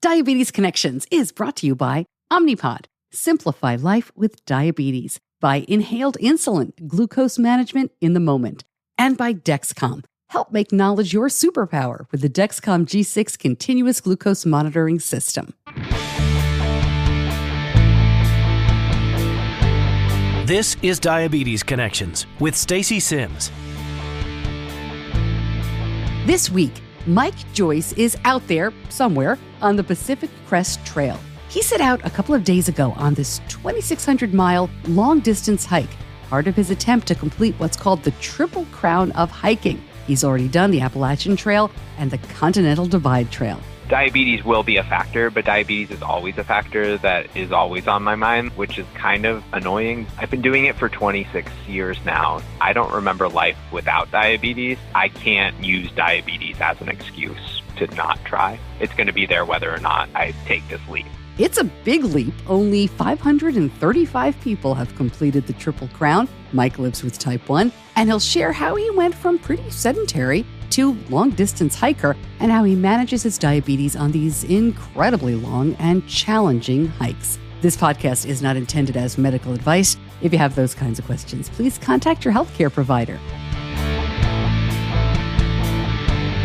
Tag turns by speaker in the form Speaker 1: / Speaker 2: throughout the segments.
Speaker 1: Diabetes Connections is brought to you by Omnipod. Simplify life with diabetes. By Inhaled Insulin, glucose management in the moment. And by Dexcom. Help make knowledge your superpower with the Dexcom G6 continuous glucose monitoring system.
Speaker 2: This is Diabetes Connections with Stacey Sims.
Speaker 1: This week, Mike Joyce is out there somewhere on the Pacific Crest Trail. He set out a couple of days ago on this 2,600-mile long-distance hike, part of his attempt to complete what's called the Triple Crown of hiking. He's already done the Appalachian Trail and the Continental Divide Trail.
Speaker 3: Diabetes will be a factor, but diabetes is always a factor that is always on my mind, which is kind of annoying. I've been doing it for 26 years now. I don't remember life without diabetes. I can't use diabetes as an excuse to not try. It's going to be there whether or not I take this leap.
Speaker 1: It's a big leap. Only 535 people have completed the Triple Crown. Mike lives with type 1, and he'll share how he went from pretty sedentary to long-distance hiker and how he manages his diabetes on these incredibly long and challenging hikes. This podcast is not intended as medical advice. If you have those kinds of questions, please contact your healthcare provider.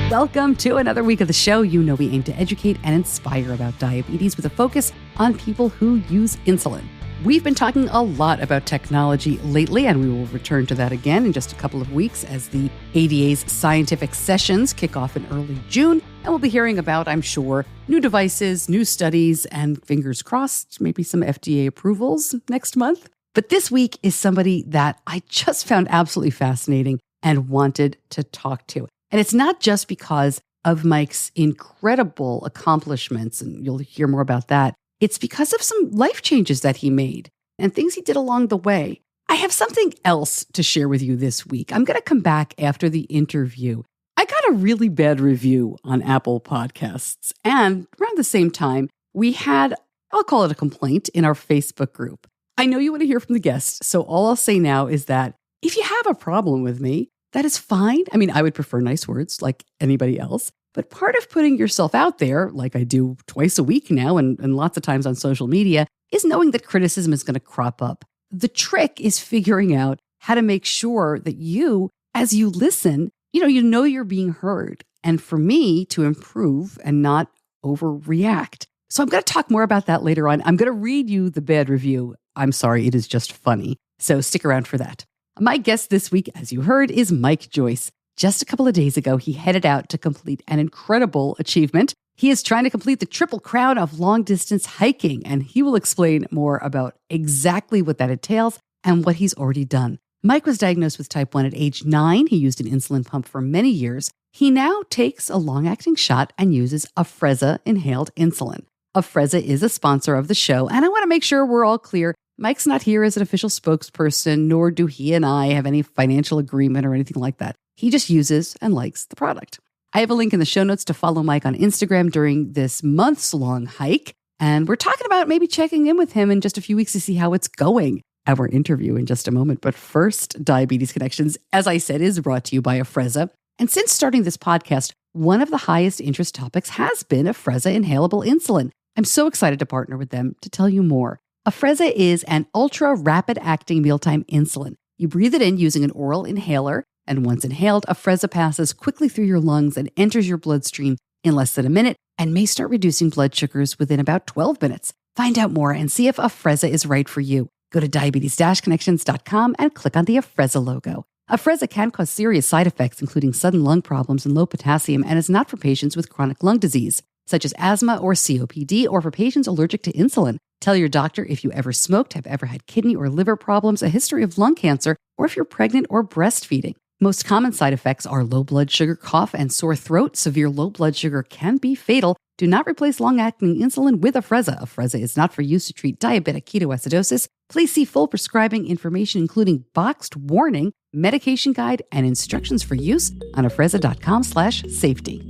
Speaker 1: Welcome to another week of the show. You know we aim to educate and inspire about diabetes with a focus on people who use insulin. We've been talking a lot about technology lately, and we will return to that again in just a couple of weeks as the ADA's scientific sessions kick off in early June. And we'll be hearing about, I'm sure, new devices, new studies, and fingers crossed, maybe some FDA approvals next month. But this week is somebody that I just found absolutely fascinating and wanted to talk to. And it's not just because of Mike's incredible accomplishments, and you'll hear more about that. It's because of some life changes that he made and things he did along the way. I have something else to share with you this week. I'm going to come back after the interview. I got a really bad review on Apple Podcasts. And around the same time, we had, I'll call it a complaint in our Facebook group. I know you want to hear from the guest, so all I'll say now is that if you have a problem with me, that is fine. I mean, I would prefer nice words like anybody else. But part of putting yourself out there, like I do twice a week now and lots of times on social media, is knowing that criticism is going to crop up. The trick is figuring out how to make sure that you, as you listen, you know you're being heard. And for me to improve and not overreact. So I'm going to talk more about that later on. I'm going to read you the bad review. I'm sorry, it is just funny. So stick around for that. My guest this week, as you heard, is Mike Joyce. Just a couple of days ago, he headed out to complete an incredible achievement. He is trying to complete the Triple Crown of long-distance hiking, and he will explain more about exactly what that entails and what he's already done. Mike was diagnosed with type 1 at age 9. He used an insulin pump for many years. He now takes a long-acting shot and uses Afrezza inhaled insulin. Afrezza is a sponsor of the show, and I want to make sure we're all clear. Mike's not here as an official spokesperson, nor do he and I have any financial agreement or anything like that. He just uses and likes the product. I have a link in the show notes to follow Mike on Instagram during this months-long hike, and we're talking about maybe checking in with him in just a few weeks to see how it's going. Our interview in just a moment. But first, Diabetes Connections, as I said, is brought to you by Afrezza. And since starting this podcast, one of the highest interest topics has been Afrezza inhalable insulin. I'm so excited to partner with them to tell you more. Afrezza is an ultra-rapid-acting mealtime insulin. You breathe it in using an oral inhaler, and once inhaled, Afrezza passes quickly through your lungs and enters your bloodstream in less than a minute and may start reducing blood sugars within about 12 minutes. Find out more and see if Afrezza is right for you. Go to diabetes-connections.com and click on the Afrezza logo. Afrezza can cause serious side effects, including sudden lung problems and low potassium, and is not for patients with chronic lung disease, such as asthma or COPD, or for patients allergic to insulin. Tell your doctor if you ever smoked, have ever had kidney or liver problems, a history of lung cancer, or if you're pregnant or breastfeeding. Most common side effects are low blood sugar, cough, and sore throat. Severe low blood sugar can be fatal. Do not replace long-acting insulin with Afrezza. Afrezza is not for use to treat diabetic ketoacidosis. Please see full prescribing information, including boxed warning, medication guide, and instructions for use on afrezza.com/safety.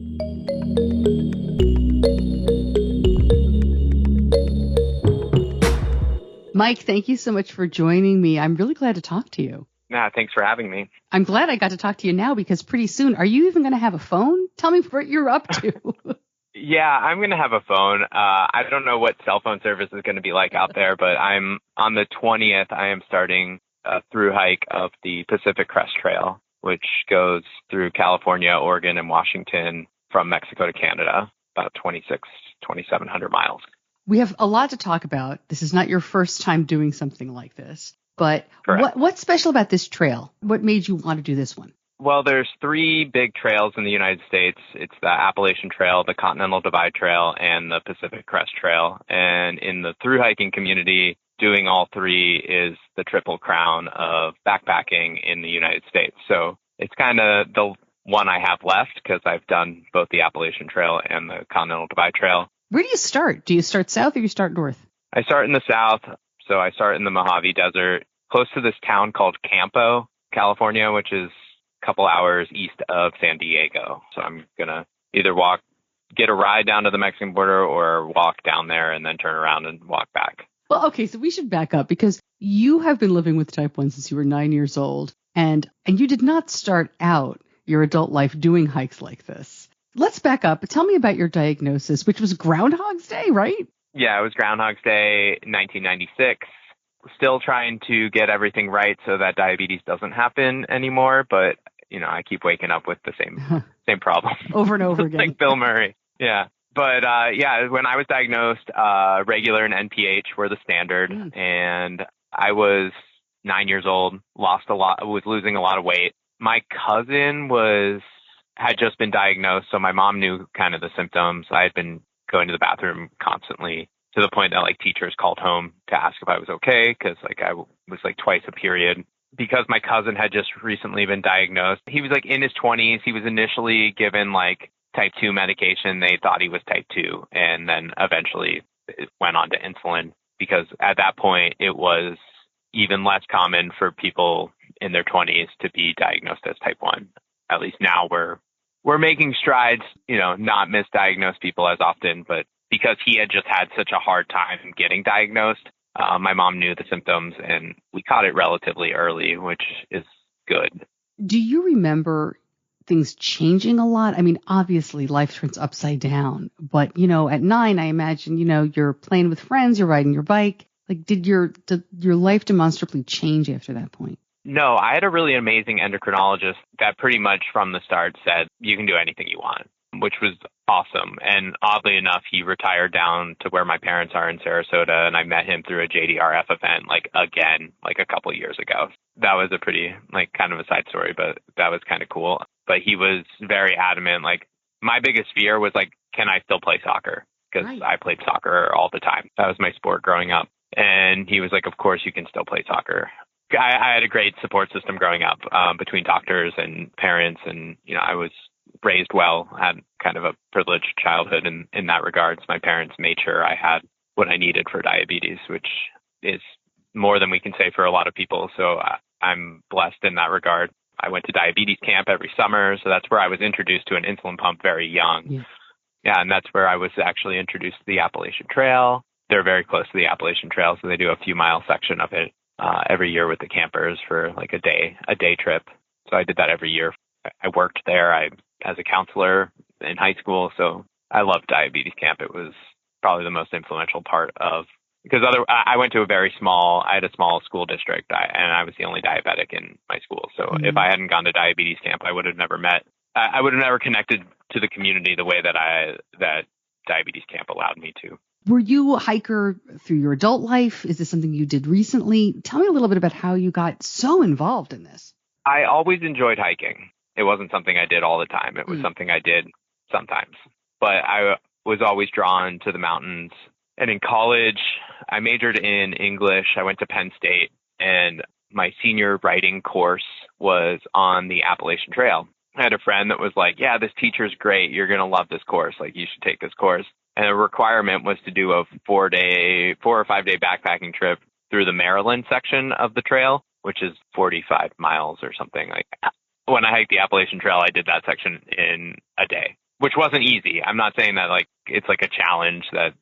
Speaker 1: Mike, thank you so much for joining me. I'm really glad to talk to you.
Speaker 3: Thanks for having me.
Speaker 1: I'm glad I got to talk to you now because pretty soon, are you even going to have a phone? Tell me what you're up to.
Speaker 3: Yeah, I'm going to have a phone. I don't know what cell phone service is going to be like out there, but I'm on the 20th. I am starting a through hike of the Pacific Crest Trail, which goes through California, Oregon, and Washington from Mexico to Canada, about 2,700 miles.
Speaker 1: We have a lot to talk about. This is not your first time doing something like this, but
Speaker 3: Correct.
Speaker 1: what's special about this trail? What made you want to do this one?
Speaker 3: Well, there's 3 big trails in the United States. It's the Appalachian Trail, the Continental Divide Trail, and the Pacific Crest Trail. And in the through hiking community, doing all 3 is the triple crown of backpacking in the United States. So it's kind of the one I have left because I've done both the Appalachian Trail and the Continental Divide Trail.
Speaker 1: Where do you start? Do you start south or you start north?
Speaker 3: I start in the south. So I start in the Mojave Desert, close to this town called Campo, California, which is couple hours east of San Diego. So I'm going to either get a ride down to the Mexican border or walk down there and then turn around and walk back.
Speaker 1: Well, okay, so we should back up because you have been living with type 1 since you were 9 years old, and you did not start out your adult life doing hikes like this. Let's back up. Tell me about your diagnosis, which was Groundhog's Day, right?
Speaker 3: Yeah, it was Groundhog's Day, 1996. Still trying to get everything right so that diabetes doesn't happen anymore, but I keep waking up with the same problem
Speaker 1: over and over again.
Speaker 3: Like Bill Murray. Yeah. But when I was diagnosed, regular and NPH were the standard. And I was 9 years old, was losing a lot of weight. My cousin had just been diagnosed, so my mom knew kind of the symptoms. I had been going to the bathroom constantly to the point that teachers called home to ask if I was okay because I was twice a period. Because my cousin had just recently been diagnosed, he was in his 20s. He was initially given type 2 medication. They thought he was type 2 and then eventually went on to insulin because at that point it was even less common for people in their 20s to be diagnosed as type 1. At least now we're making strides, not misdiagnose people as often, but because he had just had such a hard time getting diagnosed, my mom knew the symptoms and we caught it relatively early, which is good.
Speaker 1: Do you remember things changing a lot? I mean, obviously life turns upside down, but at 9, I imagine, you're playing with friends, you're riding your bike. Did your life demonstrably change after that point?
Speaker 3: No, I had a really amazing endocrinologist that pretty much from the start said, you can do anything you want, which was awesome. And oddly enough, he retired down to where my parents are in Sarasota, and I met him through a JDRF event, again, a couple of years ago. That was a pretty, kind of a side story, but that was kind of cool. But he was very adamant. My biggest fear was, can I still play soccer? Because I played soccer all the time. That was my sport growing up. And he was like, of course you can still play soccer. I had a great support system growing up between doctors and parents, and I was raised well, had kind of a privileged childhood in that regards. My parents made sure I had what I needed for diabetes, which is more than we can say for a lot of people. So I'm blessed in that regard. I went to diabetes camp every summer, so that's where I was introduced to an insulin pump very young. Yeah, and that's where I was actually introduced to the Appalachian Trail. They're very close to the Appalachian Trail, so they do a few mile section of it every year with the campers for a day trip. So I did that every year. I worked there as a counselor in high school, so I loved diabetes camp. It was probably the most influential part of, because I went to I had a small school district, and I was the only diabetic in my school. So if I hadn't gone to diabetes camp, I would have never connected to the community the way that diabetes camp allowed me to.
Speaker 1: Were you a hiker through your adult life? Is this something you did recently? Tell me a little bit about how you got so involved in this.
Speaker 3: I always enjoyed hiking. It wasn't something I did all the time. It was something I did sometimes. But I was always drawn to the mountains. And in college, I majored in English. I went to Penn State, and my senior writing course was on the Appalachian Trail. I had a friend that was like, yeah, this teacher's great. You're going to love this course. You should take this course. And the requirement was to do a 4 or 5 day backpacking trip through the Maryland section of the trail, which is 45 miles or something like that. When I hiked the Appalachian Trail, I did that section in a day, which wasn't easy. I'm not saying that it's a challenge that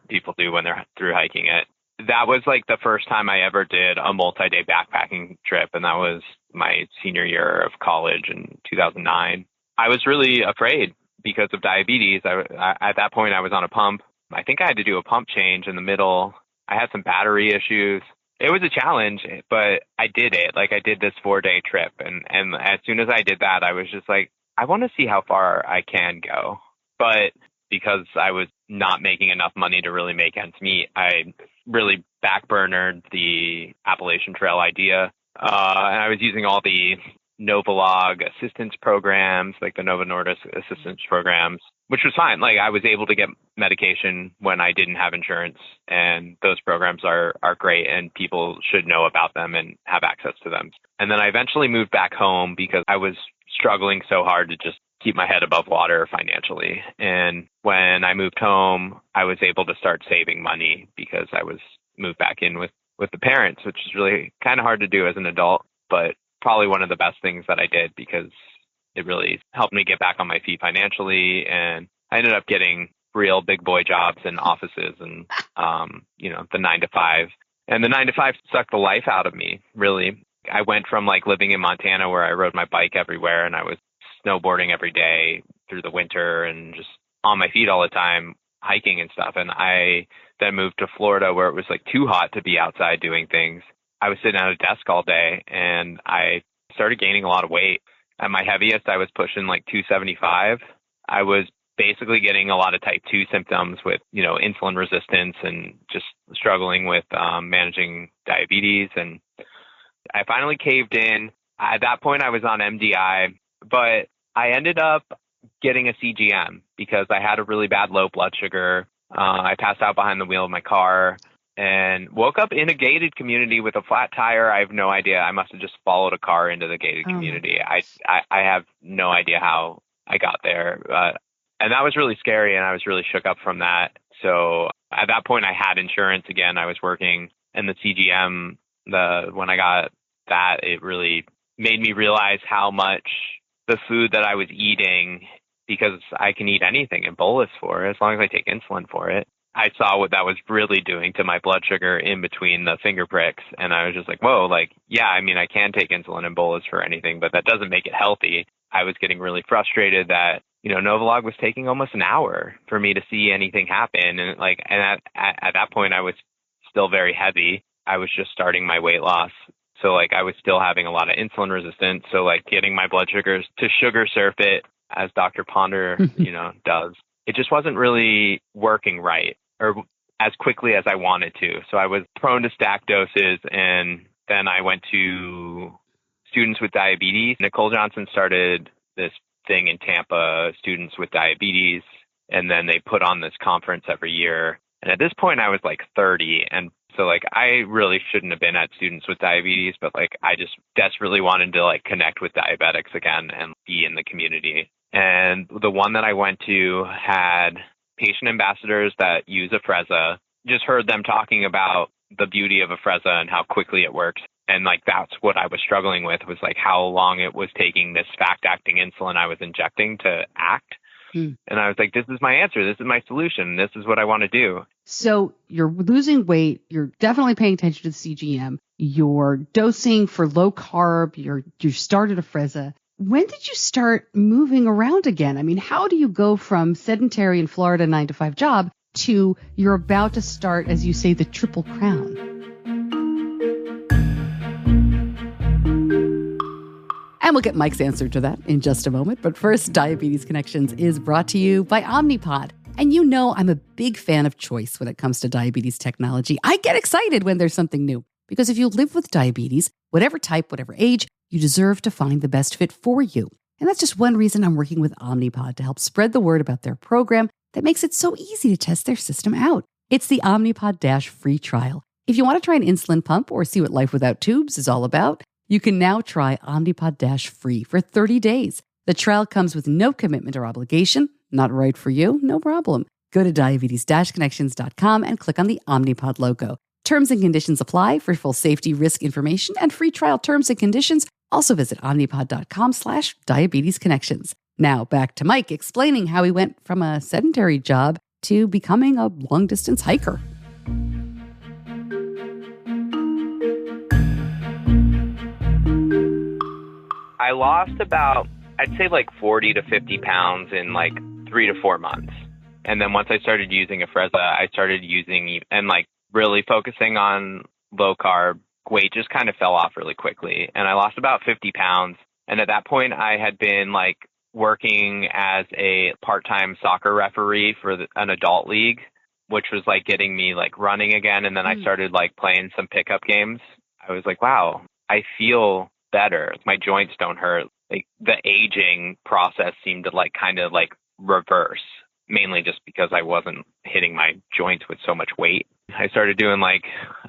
Speaker 3: people do when they're through hiking it. That was the first time I ever did a multi-day backpacking trip, and that was my senior year of college in 2009. I was really afraid because of diabetes. At that point, I was on a pump. I think I had to do a pump change in the middle. I had some battery issues. It was a challenge, but I did it. Like, I did this 4-day trip. And as soon as I did that, I was just like, I want to see how far I can go. But because I was not making enough money to really make ends meet, I really backburnered the Appalachian Trail idea. And I was using all the Novolog assistance programs, like the Novo Nordisk assistance programs, which was fine. Like, I was able to get medication when I didn't have insurance, and those programs are great, and people should know about them and have access to them. And then I eventually moved back home because I was struggling so hard to just keep my head above water financially. And when I moved home, I was able to start saving money because I was moved back in with the parents, which is really kind of hard to do as an adult, but probably one of the best things that I did because it really helped me get back on my feet financially. And I ended up getting real big boy jobs in offices and, the 9 to 5. And the 9 to 5 sucked the life out of me, really. I went from like living in Montana where I rode my bike everywhere and I was snowboarding every day through the winter and just on my feet all the time, hiking and stuff. And I then moved to Florida where it was like too hot to be outside doing things. I was sitting at a desk all day and I started gaining a lot of weight. At my heaviest, I was pushing like 275. I was basically getting a lot of type 2 symptoms with, insulin resistance and just struggling with managing diabetes. And I finally caved in. At that point, I was on MDI, but I ended up getting a CGM because I had a really bad low blood sugar. I passed out behind the wheel of my car and woke up in a gated community with a flat tire. I have no idea. I must have just followed a car into the gated community. I have no idea how I got there. And that was really scary, and I was really shook up from that. So at that point, I had insurance again. I was working, and the CGM, when I got that, it really made me realize how much the food that I was eating, because I can eat anything and bolus for it as long as I take insulin for it. I saw what that was really doing to my blood sugar in between the finger pricks. And I was just like, whoa, I can take insulin and bolus for anything, but that doesn't make it healthy. I was getting really frustrated that, Novolog was taking almost an hour for me to see anything happen. And at that point, I was still very heavy. I was just starting my weight loss. So I was still having a lot of insulin resistance. So getting my blood sugars to sugar surf it, as Dr. Ponder, does, it just wasn't really working right or as quickly as I wanted to. So I was prone to stack doses. And then I went to Students with Diabetes. Nicole Johnson started this thing in Tampa, Students with Diabetes. And then they put on this conference every year. And at this point, I was 30. And so I really shouldn't have been at Students with Diabetes, but I just desperately wanted to connect with diabetics again and be in the community. And the one that I went to had patient ambassadors that use Afrezza. Just heard them talking about the beauty of Afrezza and how quickly it works. And that's what I was struggling with was how long it was taking this fast-acting insulin I was injecting to act. And I was like, this is my answer. This is my solution. This is what I want to do.
Speaker 1: So you're losing weight. You're definitely paying attention to the CGM. You're dosing for low carb. You started Afrezza. When did you start moving around again? I mean, how do you go from sedentary in Florida 9 to 5 job to you're about to start, as you say, the Triple Crown? And we'll get Mike's answer to that in just a moment. But first, Diabetes Connections is brought to you by Omnipod. And I'm a big fan of choice when it comes to diabetes technology. I get excited when there's something new. Because if you live with diabetes, whatever type, whatever age, you deserve to find the best fit for you. And that's just one reason I'm working with Omnipod to help spread the word about their program that makes it so easy to test their system out. It's the Omnipod Dash free trial. If you want to try an insulin pump or see what life without tubes is all about, you can now try Omnipod Dash free for 30 days. The trial comes with no commitment or obligation. Not right for you? No problem. Go to diabetes-connections.com and click on the Omnipod logo. Terms and conditions apply. For full safety risk information and free trial terms and conditions, also visit omnipod.com/diabetesconnections. Now back to Mike explaining how he went from a sedentary job to becoming a long-distance hiker.
Speaker 3: I lost about, I'd say 40 to 50 pounds in 3 to 4 months. And then once I started using Afrezza, I started using and like really focusing on low carb. Weight just kind of fell off really quickly. And I lost about 50 pounds. And at that point, I had been like working as a part-time soccer referee for an adult league, which was like getting me like running again. And then I started like playing some pickup games. I was like, wow, I feel better. My joints don't hurt. Like the aging process seemed to like kind of like reverse, mainly just because I wasn't hitting my joints with so much weight. I started doing like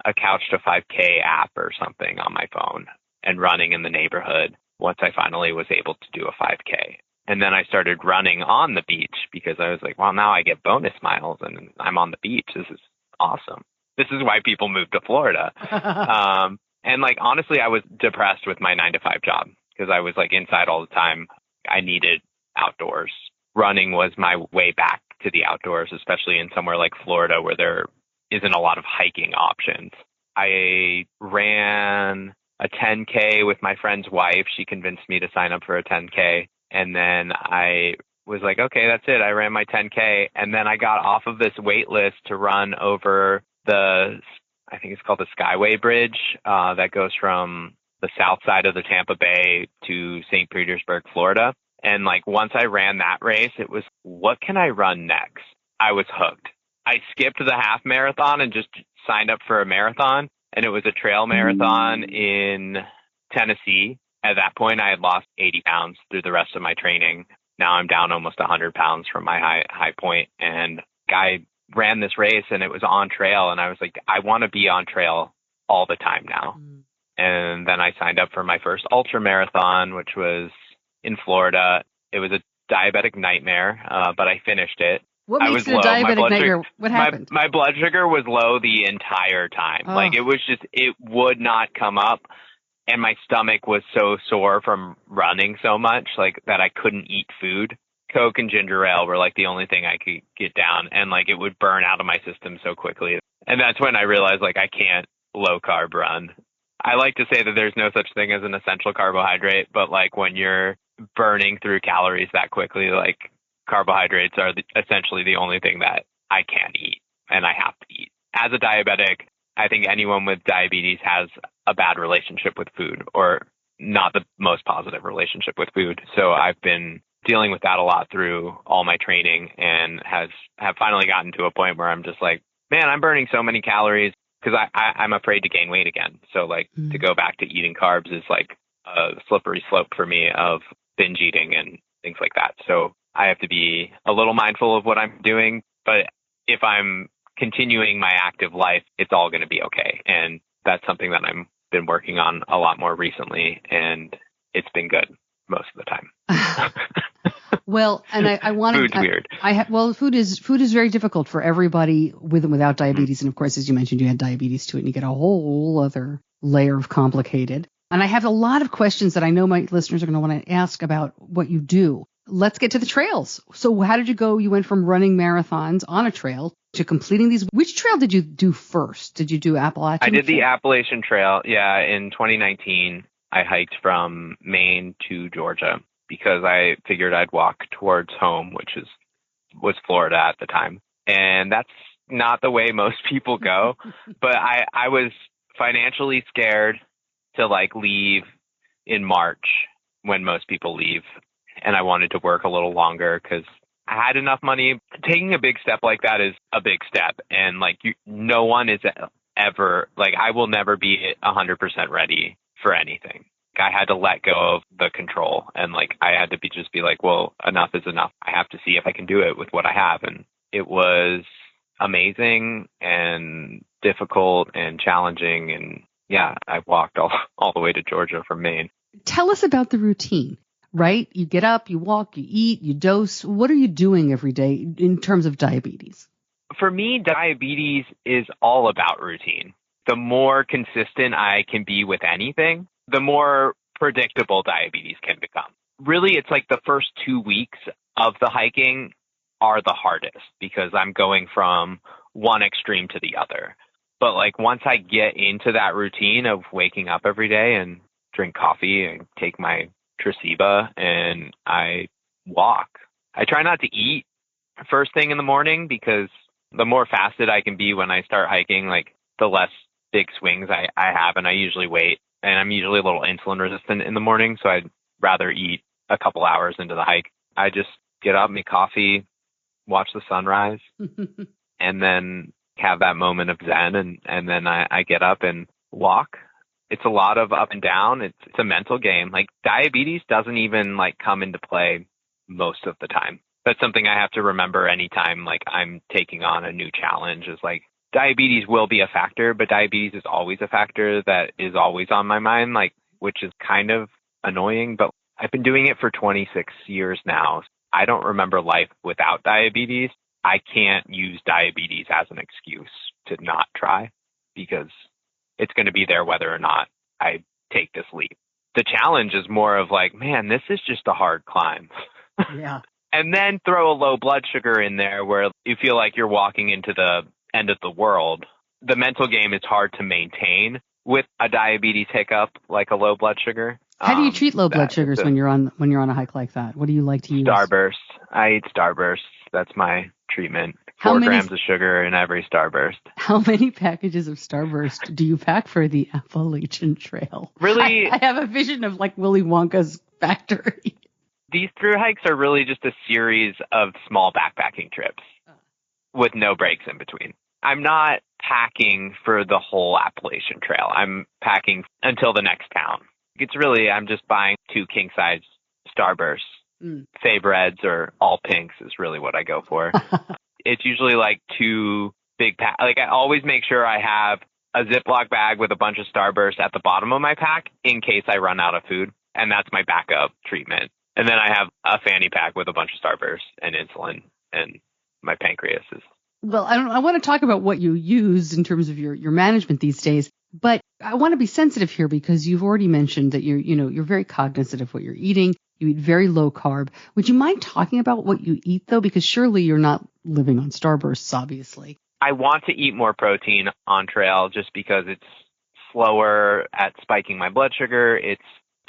Speaker 3: a couch to 5K app or something on my phone and running in the neighborhood once I finally was able to do a 5K. And then I started running on the beach because I was like, well, now I get bonus miles and I'm on the beach. This is awesome. This is why people move to Florida. And like, honestly, I was depressed with my 9-to-5 job because I was like inside all the time. I needed outdoors. Running was my way back to the outdoors, especially in somewhere like Florida where there isn't a lot of hiking options. I ran a 10K with my friend's wife. She convinced me to sign up for a 10K. And then I was like, okay, that's it. I ran my 10K. And then I got off of this wait list to run over I think it's called the Skyway Bridge, that goes from the south side of the Tampa Bay to St. Petersburg, Florida. And like once I ran that race, it was, what can I run next? I was hooked. I skipped the half marathon and just signed up for a marathon. And it was a trail marathon in Tennessee. At that point, I had lost 80 pounds through the rest of my training. Now I'm down almost 100 pounds from my high point. And I ran this race and it was on trail. And I was like, I want to be on trail all the time now. And then I signed up for my first ultra marathon, which was in Florida. It was a diabetic nightmare, but I finished it.
Speaker 1: What makes it a diabetic nightmare? What happened?
Speaker 3: My blood sugar was low the entire time.
Speaker 1: Oh.
Speaker 3: Like it would not come up. And my stomach was so sore from running so much, like that I couldn't eat food. Coke and ginger ale were like the only thing I could get down, and like it would burn out of my system so quickly. And that's when I realized like I can't low carb run. I like to say that there's no such thing as an essential carbohydrate, but like when you're burning through calories that quickly, like carbohydrates are essentially the only thing that I can't eat and I have to eat. As a diabetic, I think anyone with diabetes has a bad relationship with food, or not the most positive relationship with food. So I've been dealing with that a lot through all my training, and have finally gotten to a point where I'm just like, man, I'm burning so many calories because I'm afraid to gain weight again. So like to go back to eating carbs is like a slippery slope for me of binge eating and things like that. So I have to be a little mindful of what I'm doing, but if I'm continuing my active life, it's all going to be okay. And that's something that I've been working on a lot more recently, and it's been good most of the time.
Speaker 1: Well, and I wanted
Speaker 3: food's weird.
Speaker 1: Food is very difficult for everybody with and without diabetes. And of course, as you mentioned, you had diabetes too, and you get a whole other layer of complicated. And I have a lot of questions that I know my listeners are going to want to ask about what you do. Let's get to the trails. So how did you go? You went from running marathons on a trail to completing these. Which trail did you do first? Did you do Appalachian?
Speaker 3: I did the Appalachian Trail. Yeah. In 2019, I hiked from Maine to Georgia because I figured I'd walk towards home, which was Florida at the time. And that's not the way most people go. But I was financially scared to like leave in March when most people leave. And I wanted to work a little longer because I had enough money. Taking a big step like that is a big step. And like no one is ever, like I will never be 100% ready for anything. I had to let go of the control, and like I had to just be like, well, enough is enough. I have to see if I can do it with what I have. And it was amazing and difficult and challenging. And yeah, I walked all the way to Georgia from Maine.
Speaker 1: Tell us about the routine. Right? You get up, you walk, you eat, you dose. What are you doing every day in terms of diabetes?
Speaker 3: For me, diabetes is all about routine. The more consistent I can be with anything, the more predictable diabetes can become. Really, it's like the first 2 weeks of the hiking are the hardest because I'm going from one extreme to the other. But like once I get into that routine of waking up every day and drink coffee and take my Traceba and I walk. I try not to eat first thing in the morning, because the more fasted I can be when I start hiking, like the less big swings I have, and I usually wait, and I'm usually a little insulin resistant in the morning, so I'd rather eat a couple hours into the hike. I just get up, make coffee, watch the sunrise, and then have that moment of zen, and then I get up and walk. It's a lot of up and down. It's a mental game. Like diabetes doesn't even like come into play most of the time. That's something I have to remember anytime like I'm taking on a new challenge, is like diabetes will be a factor, but diabetes is always a factor that is always on my mind, like, which is kind of annoying, but I've been doing it for 26 years now. I don't remember life without diabetes. I can't use diabetes as an excuse to not try, because it's going to be there whether or not I take this leap. The challenge is more of like, man, this is just a hard climb.
Speaker 1: Yeah.
Speaker 3: And then throw a low blood sugar in there where you feel like you're walking into the end of the world. The mental game is hard to maintain with a diabetes hiccup like a low blood sugar.
Speaker 1: How do you treat low blood sugars when you're on a hike like that? What do you like to use?
Speaker 3: Starburst. I eat Starburst. That's my treatment. 4 grams of sugar in every Starburst.
Speaker 1: How many packages of Starburst do you pack for the Appalachian Trail?
Speaker 3: Really?
Speaker 1: I have a vision of like Willy Wonka's factory.
Speaker 3: These thru hikes are really just a series of small backpacking trips with no breaks in between. I'm not packing for the whole Appalachian Trail. I'm packing until the next town. It's really, I'm just buying 2 king-size Starbursts. Fabe Reds or all pinks is really what I go for. It's usually like 2 big packs. Like I always make sure I have a Ziploc bag with a bunch of Starbursts at the bottom of my pack in case I run out of food. And that's my backup treatment. And then I have a fanny pack with a bunch of Starbursts and insulin, and my pancreas is.
Speaker 1: Well, I want to talk about what you use in terms of your management these days, but I want to be sensitive here because you've already mentioned that you're very cognizant of what you're eating. You eat very low carb. Would you mind talking about what you eat though? Because surely you're not living on Starbursts, obviously.
Speaker 3: I want to eat more protein on trail just because it's slower at spiking my blood sugar. It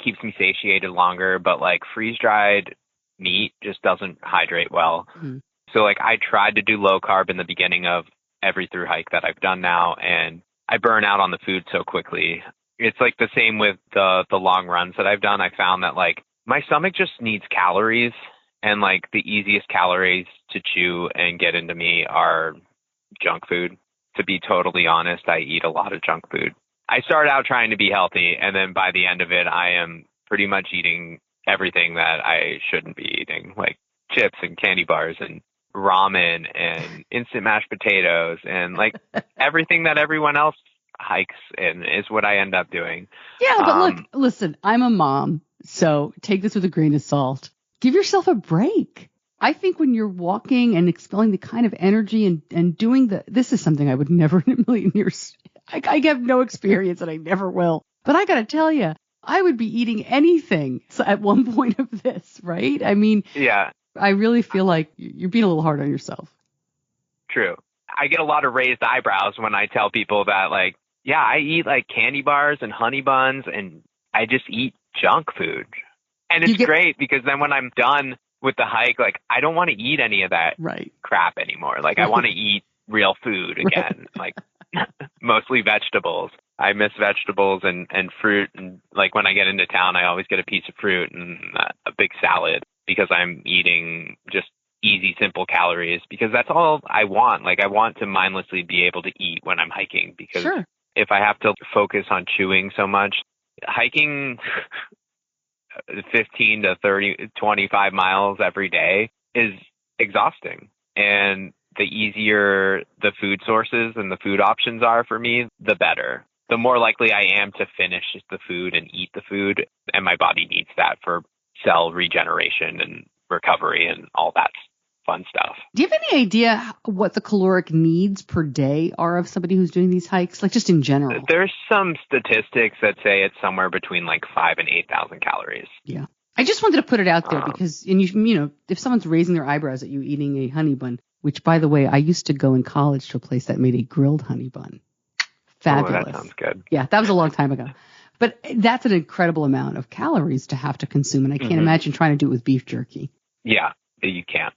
Speaker 3: keeps me satiated longer, but like freeze-dried meat just doesn't hydrate well. Mm-hmm. So like I tried to do low carb in the beginning of every thru hike that I've done now, and I burn out on the food so quickly. It's like the same with the long runs that I've done. I found that like my stomach just needs calories, and like the easiest calories to chew and get into me are junk food. To be totally honest, I eat a lot of junk food. I started out trying to be healthy, and then by the end of it, I am pretty much eating everything that I shouldn't be eating, like chips and candy bars and ramen and instant mashed potatoes and like everything that everyone else hikes in is what I end up doing.
Speaker 1: Yeah, but look, listen, I'm a mom, so take this with a grain of salt. Give yourself a break. I think when you're walking and expelling the kind of energy and doing this is something I would never in a million years. I have no experience and I never will. But I got to tell you, I would be eating anything at one point of this, right? I mean, yeah. I really feel like you're being a little hard on yourself.
Speaker 3: True. I get a lot of raised eyebrows when I tell people that, like, yeah, I eat like candy bars and honey buns and I just eat junk food. And it's great because then when I'm done with the hike, like, I don't want to eat any of that crap anymore. Like, I want to eat real food again, like mostly vegetables. I miss vegetables and fruit. And like when I get into town, I always get a piece of fruit and a big salad because I'm eating just easy, simple calories because that's all I want. Like I want to mindlessly be able to eat when I'm hiking because if I have to focus on chewing so much, hiking 15 to 30, 25 miles every day is exhausting. And the easier the food sources and the food options are for me, the better. The more likely I am to finish the food and eat the food, and my body needs that for cell regeneration and recovery and all that fun stuff.
Speaker 1: Do you have any idea what the caloric needs per day are of somebody who's doing these hikes, like just in general?
Speaker 3: There's some statistics that say it's somewhere between like 5,000 and 8,000 calories.
Speaker 1: Yeah. I just wanted to put it out there because, and you know, if someone's raising their eyebrows at you eating a honey bun, which, by the way, I used to go in college to a place that made a grilled honey bun. Fabulous.
Speaker 3: Oh, that sounds good.
Speaker 1: Yeah, that was a long time ago. But that's an incredible amount of calories to have to consume, and I can't imagine trying to do it with beef jerky.
Speaker 3: Yeah, you can't.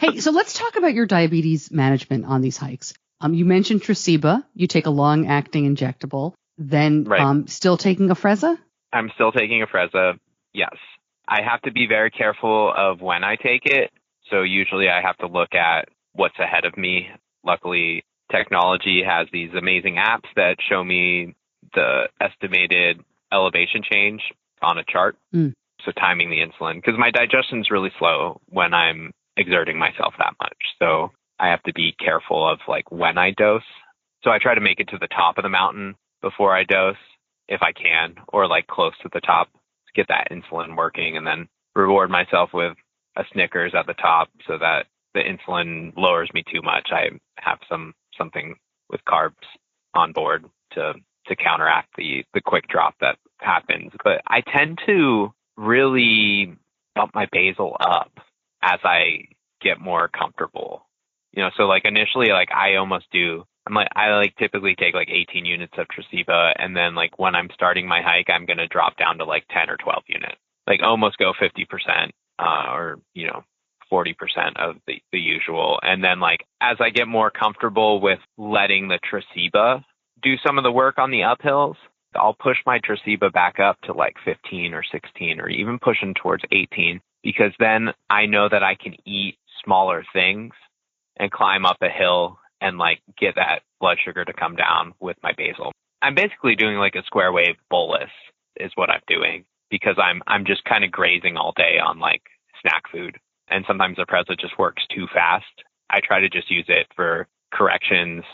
Speaker 1: Hey, so let's talk about your diabetes management on these hikes. You mentioned Tresiba. You take a long-acting injectable. Then
Speaker 3: Right.
Speaker 1: still taking Afrezza?
Speaker 3: I'm still taking Afrezza, yes. I have to be very careful of when I take it. So usually I have to look at what's ahead of me. Luckily, technology has these amazing apps that show me the estimated elevation change on a chart. So timing the insulin, because my digestion's really slow when I'm exerting myself that much. So I have to be careful of like when I dose. So I try to make it to the top of the mountain before I dose if I can, or like close to the top to get that insulin working, and then reward myself with a Snickers at the top so that the insulin lowers me too much. I have something with carbs on board to counteract the quick drop that happens. But I tend to really bump my basal up as I get more comfortable. So like initially, like I typically take like 18 units of Tresiba, and then like when I'm starting my hike, I'm going to drop down to like 10 or 12 units, like almost go 50%, or 40% of the usual. And then like as I get more comfortable with letting the Tresiba do some of the work on the uphills, I'll push my Tresiba back up to like 15 or 16 or even pushing towards 18, because then I know that I can eat smaller things and climb up a hill and like get that blood sugar to come down with my basal. I'm basically doing like a square wave bolus is what I'm doing, because I'm just kind of grazing all day on like snack food. And sometimes the Afrezza just works too fast. I try to just use it for corrections,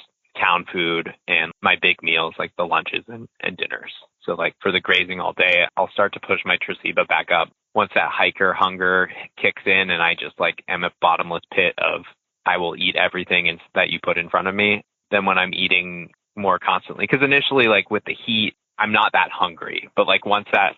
Speaker 3: town food, and my big meals like the lunches and dinners. So like for the grazing all day, I'll start to push my Tresiba back up. Once that hiker hunger kicks in and I just like am a bottomless pit of I will eat everything that you put in front of me, then when I'm eating more constantly, because initially like with the heat, I'm not that hungry. But like once that,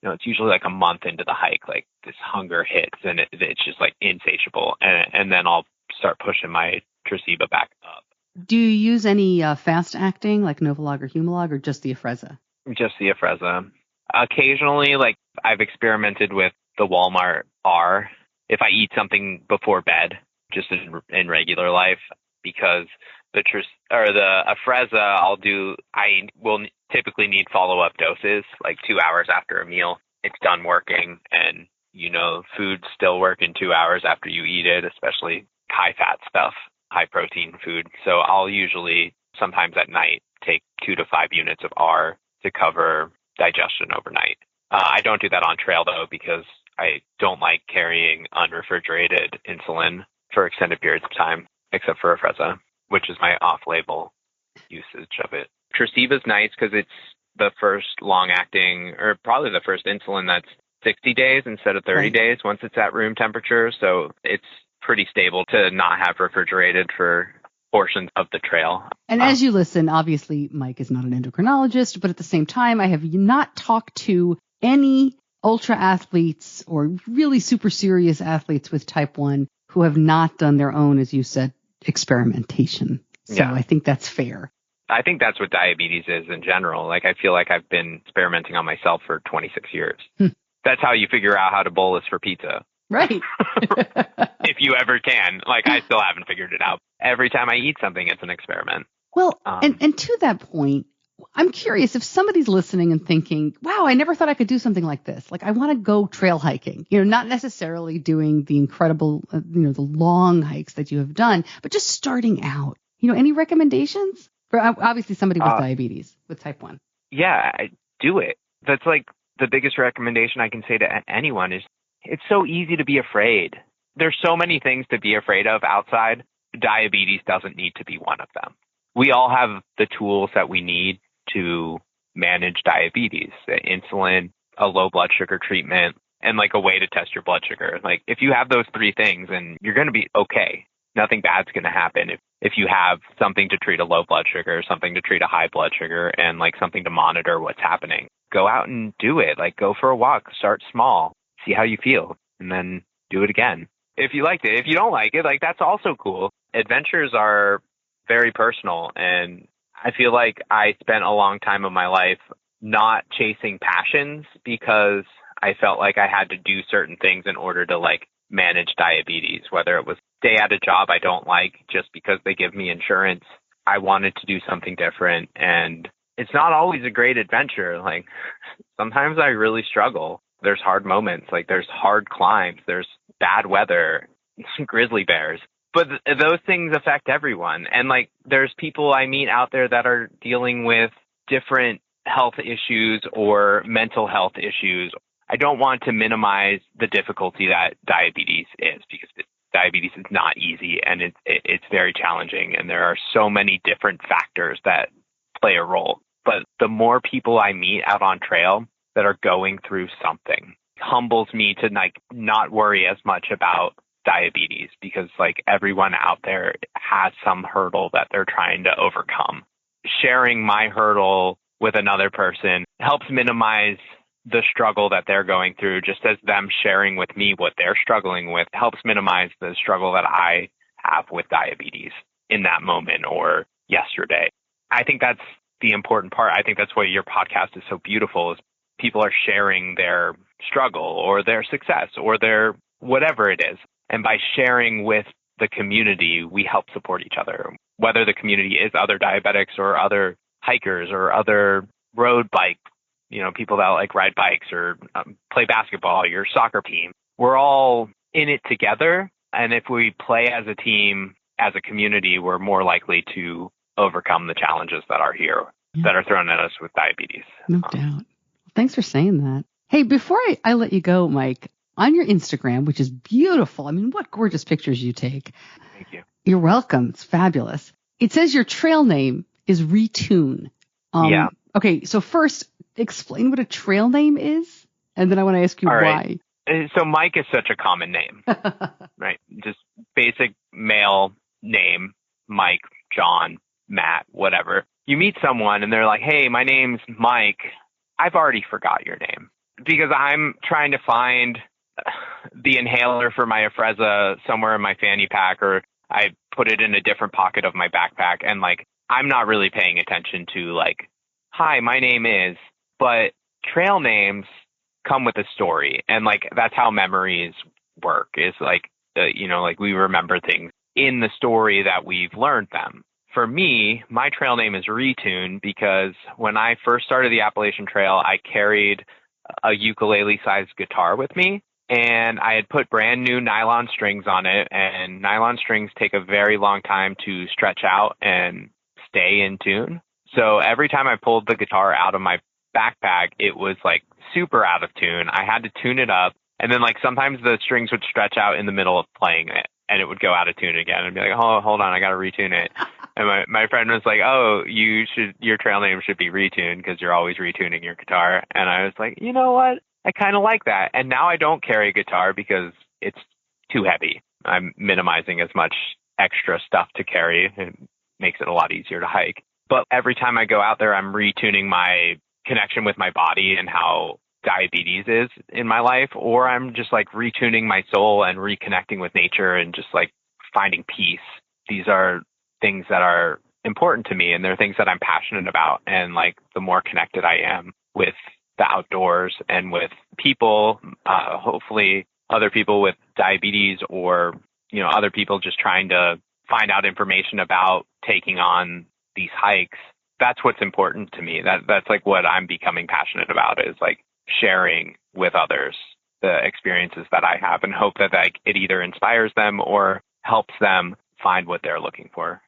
Speaker 3: it's usually like a month into the hike, like this hunger hits and it's just like insatiable. And then I'll start pushing my Tresiba back up.
Speaker 1: Do you use any fast acting like Novolog or Humalog, or just the Afrezza?
Speaker 3: Just the Afrezza. Occasionally, like I've experimented with the Walmart R if I eat something before bed, just in regular life, because the Afrezza I will typically need follow-up doses, like 2 hours after a meal. It's done working, and food's still working 2 hours after you eat it, especially high-fat stuff, high-protein food. So I'll usually, sometimes at night, take 2 to 5 units of R to cover digestion overnight. I don't do that on trail, though, because I don't like carrying unrefrigerated insulin for extended periods of time, except for Afrezza, which is my off-label usage of it. Tresiba's nice because it's the first long-acting, or probably the first insulin that's 60 days instead of 30 days once it's at room temperature. So it's pretty stable to not have refrigerated for portions of the trail.
Speaker 1: And as you listen, obviously Mike is not an endocrinologist, but at the same time, I have not talked to any ultra athletes or really super serious athletes with type 1 who have not done their own, as you said, experimentation. So yeah. I think that's fair.
Speaker 3: I think that's what diabetes is in general. Like, I feel like I've been experimenting on myself for 26 years. That's how you figure out how to bolus for pizza.
Speaker 1: Right.
Speaker 3: If you ever can. Like, I still haven't figured it out. Every time I eat something, it's an experiment.
Speaker 1: Well, and to that point, I'm curious if somebody's listening and thinking, wow, I never thought I could do something like this. Like, I want to go trail hiking, not necessarily doing the incredible, the long hikes that you have done, but just starting out. Any recommendations? For obviously somebody with diabetes, with type 1.
Speaker 3: Yeah, do it. That's like the biggest recommendation I can say to anyone is it's so easy to be afraid. There's so many things to be afraid of outside. Diabetes doesn't need to be one of them. We all have the tools that we need to manage diabetes, insulin, a low blood sugar treatment, and like a way to test your blood sugar. Like if you have those three things, and you're going to be okay. Nothing bad's going to happen if you have something to treat a low blood sugar, something to treat a high blood sugar, and like something to monitor what's happening. Go out and do it. Like go for a walk, start small, see how you feel, and then do it again. If you liked it, if you don't like it, like that's also cool. Adventures are very personal, and I feel like I spent a long time of my life not chasing passions because I felt like I had to do certain things in order to like manage diabetes, whether it was stay at a job I don't like just because they give me insurance. I wanted to do something different, and it's not always a great adventure. Like sometimes I really struggle. There's hard moments, like there's hard climbs, there's bad weather, grizzly bears. But those things affect everyone. And like there's people I meet out there that are dealing with different health issues or mental health issues. I don't want to minimize the difficulty that diabetes is, because diabetes is not easy and it's very challenging. And there are so many different factors that play a role. But the more people I meet out on trail that are going through something humbles me to like not worry as much about diabetes, because like everyone out there has some hurdle that they're trying to overcome. Sharing my hurdle with another person helps minimize the struggle that they're going through, just as them sharing with me what they're struggling with helps minimize the struggle that I have with diabetes in that moment or yesterday. I think that's the important part. I think that's why your podcast is so beautiful, is people are sharing their struggle or their success or their whatever it is. And by sharing with the community, we help support each other, whether the community is other diabetics or other hikers or other road bike, people that like ride bikes or play basketball, your soccer team. We're all in it together. And if we play as a team, as a community, we're more likely to overcome the challenges that are here, that are thrown at us with diabetes.
Speaker 1: No doubt. Thanks for saying that. Hey, before I let you go, Mike, on your Instagram, which is beautiful. I mean, what gorgeous pictures you take.
Speaker 3: Thank you.
Speaker 1: You're welcome. It's fabulous. It says your trail name is Retune.
Speaker 3: Yeah.
Speaker 1: Okay, so first, explain what a trail name is, and then I want to ask you why.
Speaker 3: So Mike is such a common name, right? Just basic male name, Mike, John, Matt, whatever. You meet someone and they're like, hey, my name's Mike. I've already forgot your name because I'm trying to find the inhaler for my Afrezza somewhere in my fanny pack, or I put it in a different pocket of my backpack. And like, I'm not really paying attention to like, hi, my name is, but trail names come with a story. And like, that's how memories work, is like, like we remember things in the story that we've learned them. For me, my trail name is Retune because when I first started the Appalachian Trail, I carried a ukulele-sized guitar with me, and I had put brand new nylon strings on it, and nylon strings take a very long time to stretch out and stay in tune. So every time I pulled the guitar out of my backpack, it was like super out of tune. I had to tune it up, and then like sometimes the strings would stretch out in the middle of playing it, and it would go out of tune again. I'd be like, oh, hold on, I got to retune it. And my friend was like, oh, your trail name should be Retune because you're always retuning your guitar. And I was like, you know what? I kind of like that. And now I don't carry a guitar because it's too heavy. I'm minimizing as much extra stuff to carry. It makes it a lot easier to hike. But every time I go out there, I'm retuning my connection with my body and how diabetes is in my life, or I'm just like retuning my soul and reconnecting with nature and just like finding peace. These are things that are important to me, and they're things that I'm passionate about. And like the more connected I am with the outdoors and with people, hopefully other people with diabetes, or other people just trying to find out information about taking on these hikes, that's what's important to me. That's like what I'm becoming passionate about, is like sharing with others the experiences that I have, and hope that like it either inspires them or helps them find what they're looking for.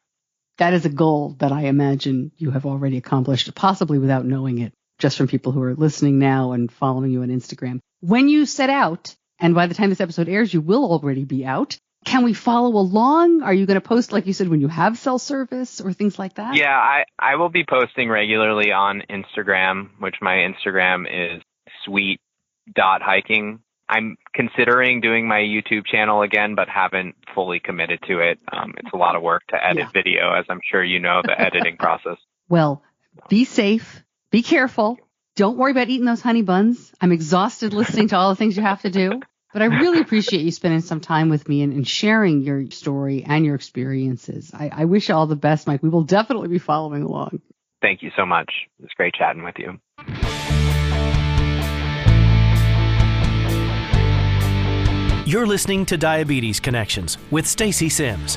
Speaker 1: That is a goal that I imagine you have already accomplished, possibly without knowing it, just from people who are listening now and following you on Instagram. When you set out, and by the time this episode airs, you will already be out, can we follow along? Are you going to post, like you said, when you have cell service or things like that?
Speaker 3: Yeah, I will be posting regularly on Instagram, which my Instagram is sweet.hiking. I'm considering doing my YouTube channel again, but haven't fully committed to it. It's a lot of work to edit video, as I'm sure you know, the editing process.
Speaker 1: Well, be safe. Be careful. Don't worry about eating those honey buns. I'm exhausted listening to all the things you have to do. But I really appreciate you spending some time with me and sharing your story and your experiences. I wish you all the best, Mike. We will definitely be following along.
Speaker 3: Thank you so much. It was great chatting with you.
Speaker 2: You're listening to Diabetes Connections with Stacey Sims.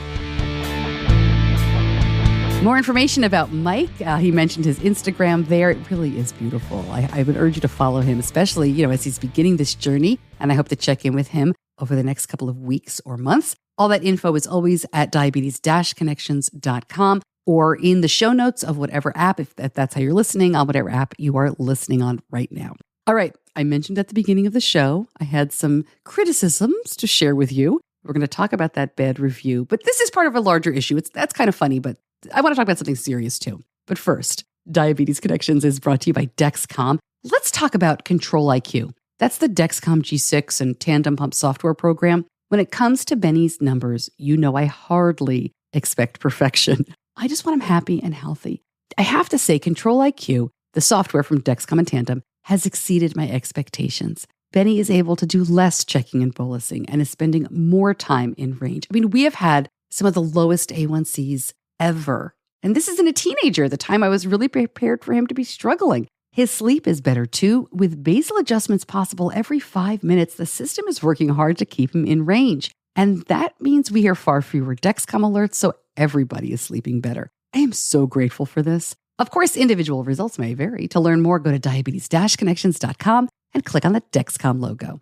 Speaker 1: More information about Mike. He mentioned his Instagram there. It really is beautiful. I would urge you to follow him, especially, as he's beginning this journey. And I hope to check in with him over the next couple of weeks or months. All that info is always at diabetes-connections.com or in the show notes of whatever app, if that's how you're listening, on whatever app you are listening on right now. All right. I mentioned at the beginning of the show, I had some criticisms to share with you. We're going to talk about that bad review, but this is part of a larger issue. That's kind of funny, but I want to talk about something serious too. But first, Diabetes Connections is brought to you by Dexcom. Let's talk about Control IQ. That's the Dexcom G6 and tandem pump software program. When it comes to Benny's numbers, I hardly expect perfection. I just want him happy and healthy. I have to say, Control IQ, the software from Dexcom and Tandem, has exceeded my expectations. Benny is able to do less checking and bolusing and is spending more time in range. I mean, we have had some of the lowest A1Cs ever. And this isn't a teenager. At the time, I was really prepared for him to be struggling. His sleep is better too. With basal adjustments possible every 5 minutes, the system is working hard to keep him in range. And that means we hear far fewer Dexcom alerts, so everybody is sleeping better. I am so grateful for this. Of course, individual results may vary. To learn more, go to diabetes-connections.com and click on the Dexcom logo.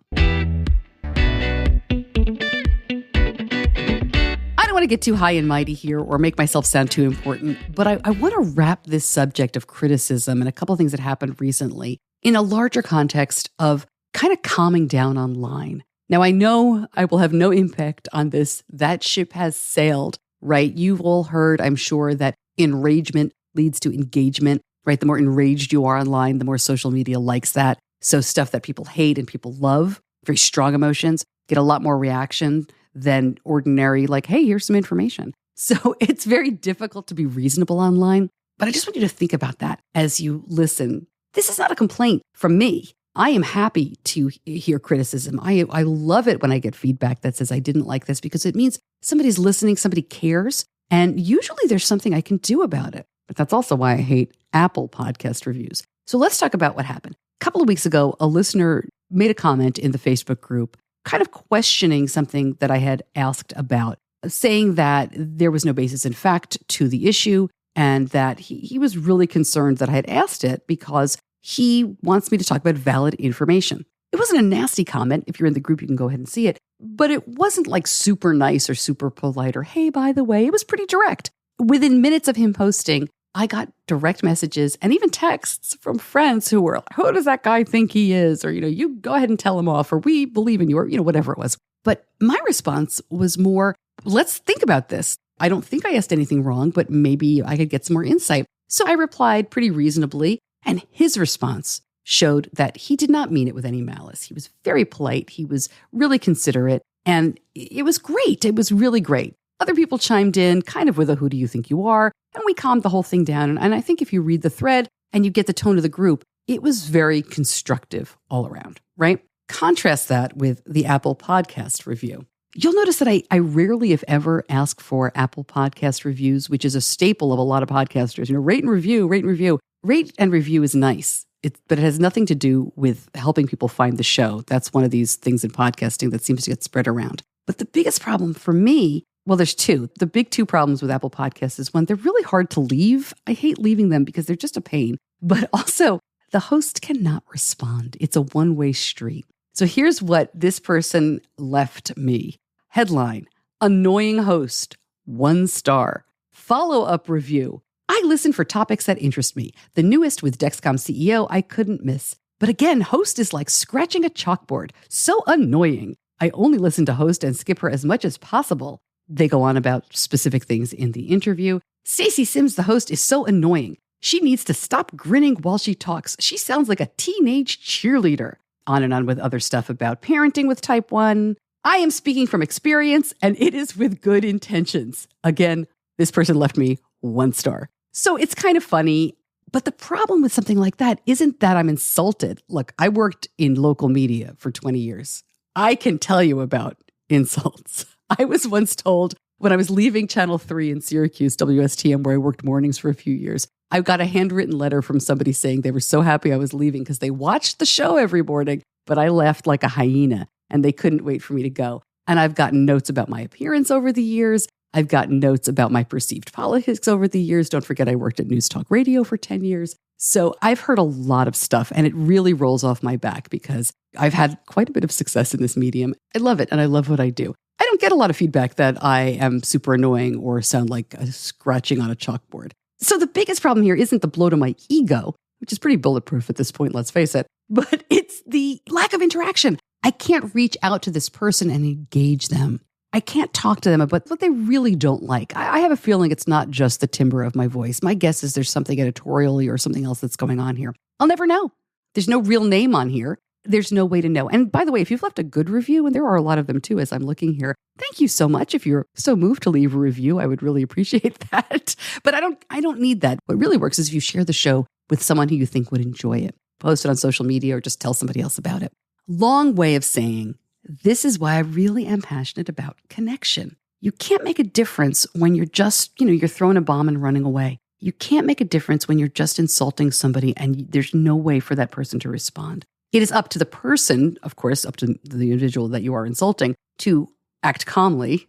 Speaker 1: I don't want to get too high and mighty here or make myself sound too important, but I want to wrap this subject of criticism and a couple of things that happened recently in a larger context of kind of calming down online. Now, I know I will have no impact on this. That ship has sailed, right? You've all heard, I'm sure, that enragement leads to engagement, right? The more enraged you are online, the more social media likes that. So stuff that people hate and people love, very strong emotions, get a lot more reaction than ordinary, like, hey, here's some information. So it's very difficult to be reasonable online. But I just want you to think about that as you listen. This is not a complaint from me. I am happy to hear criticism. I love it when I get feedback that says I didn't like this, because it means somebody's listening, somebody cares. And usually there's something I can do about it. But that's also why I hate Apple podcast reviews. So let's talk about what happened. A couple of weeks ago, a listener made a comment in the Facebook group kind of questioning something that I had asked about, saying that there was no basis in fact to the issue and that he was really concerned that I had asked it because he wants me to talk about valid information. It wasn't a nasty comment. If you're in the group, you can go ahead and see it. But it wasn't like super nice or super polite or, hey, by the way, it was pretty direct. Within minutes of him posting, I got direct messages and even texts from friends who were, who does that guy think he is? Or, you go ahead and tell him off, or we believe in you, or, whatever it was. But my response was more, let's think about this. I don't think I asked anything wrong, but maybe I could get some more insight. So I replied pretty reasonably. And his response showed that he did not mean it with any malice. He was very polite. He was really considerate. And it was great. It was really great. Other people chimed in kind of with a, who do you think you are? And we calmed the whole thing down. And I think if you read the thread and you get the tone of the group, it was very constructive all around, right? Contrast that with the Apple Podcast review. You'll notice that I rarely, if ever, ask for Apple Podcast reviews, which is a staple of a lot of podcasters. Rate and review, rate and review. Rate and review is nice, but it has nothing to do with helping people find the show. That's one of these things in podcasting that seems to get spread around. But the biggest problem for me, well, there's two. The big two problems with Apple Podcasts is one, they're really hard to leave. I hate leaving them because they're just a pain. But also, the host cannot respond. It's a one-way street. So here's what this person left me. Headline, annoying host, 1 star. Follow-up review. I listen for topics that interest me. The newest with Dexcom CEO I couldn't miss. But again, host is like scratching a chalkboard. So annoying. I only listen to host and skip her as much as possible. They go on about specific things in the interview. Stacey Sims, the host, is so annoying. She needs to stop grinning while she talks. She sounds like a teenage cheerleader. On and on with other stuff about parenting with type 1. I am speaking from experience, and it is with good intentions. Again, this person left me 1 star. So it's kind of funny. But the problem with something like that isn't that I'm insulted. Look, I worked in local media for 20 years. I can tell you about insults. I was once told when I was leaving Channel 3 in Syracuse, WSTM, where I worked mornings for a few years, I got a handwritten letter from somebody saying they were so happy I was leaving because they watched the show every morning, but I left like a hyena. and they couldn't wait for me to go. And I've gotten notes about my appearance over the years. I've gotten notes about my perceived politics over the years. Don't forget, I worked at News Talk Radio for 10 years. So I've heard a lot of stuff, and it really rolls off my back because I've had quite a bit of success in this medium. I love it, and I love what I do. I don't get a lot of feedback that I am super annoying or sound like a scratching on a chalkboard. So the biggest problem here isn't the blow to my ego, which is pretty bulletproof at this point, let's face it, but it's the lack of interaction. I can't reach out to this person and engage them. I can't talk to them about what they really don't like. I have a feeling it's not just the timbre of my voice. My guess is there's something editorially or something else that's going on here. I'll never know. There's no real name on here. There's no way to know. And by the way, if you've left a good review, and there are a lot of them too, as I'm looking here, thank you so much. If you're so moved to leave a review, I would really appreciate that. But I don't need that. What really works is if you share the show with someone who you think would enjoy it. Post it on social media or just tell somebody else about it. Long way of saying, this is why I really am passionate about connection. You can't make a difference when you're just, you're throwing a bomb and running away. You can't make a difference when you're just insulting somebody and there's no way for that person to respond. It is up to the person, of course, up to the individual that you are insulting, to act calmly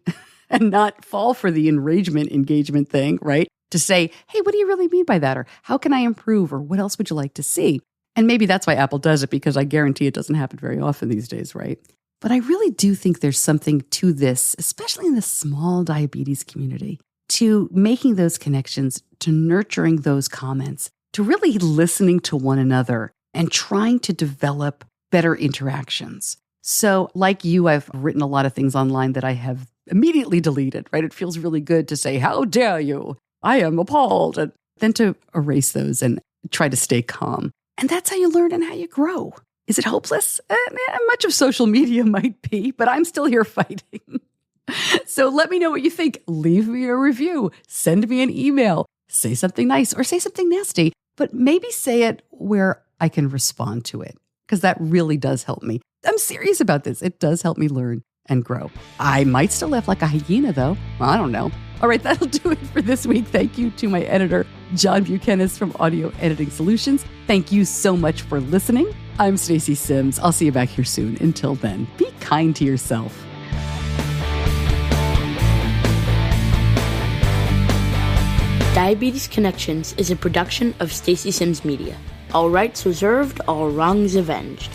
Speaker 1: and not fall for the engagement thing, right? To say, hey, what do you really mean by that? Or how can I improve? Or what else would you like to see? And maybe that's why Apple does it, because I guarantee it doesn't happen very often these days, right? But I really do think there's something to this, especially in the small diabetes community, to making those connections, to nurturing those comments, to really listening to one another and trying to develop better interactions. So like you, I've written a lot of things online that I have immediately deleted, right? It feels really good to say, how dare you? I am appalled. And then to erase those and try to stay calm. And that's how you learn and how you grow. Is it hopeless? Much of social media might be, but I'm still here fighting. So let me know what you think. Leave me a review. Send me an email. Say something nice or say something nasty, but maybe say it where I can respond to it, because that really does help me. I'm serious about this. It does help me learn and grow. I might still laugh like a hyena, though. Well, I don't know. All right, that'll do it for this week. Thank you to my editor, John Buchanan from Audio Editing Solutions. Thank you so much for listening. I'm Stacey Sims. I'll see you back here soon. Until then, be kind to yourself.
Speaker 4: Diabetes Connections is a production of Stacey Sims Media. All rights reserved, all wrongs avenged.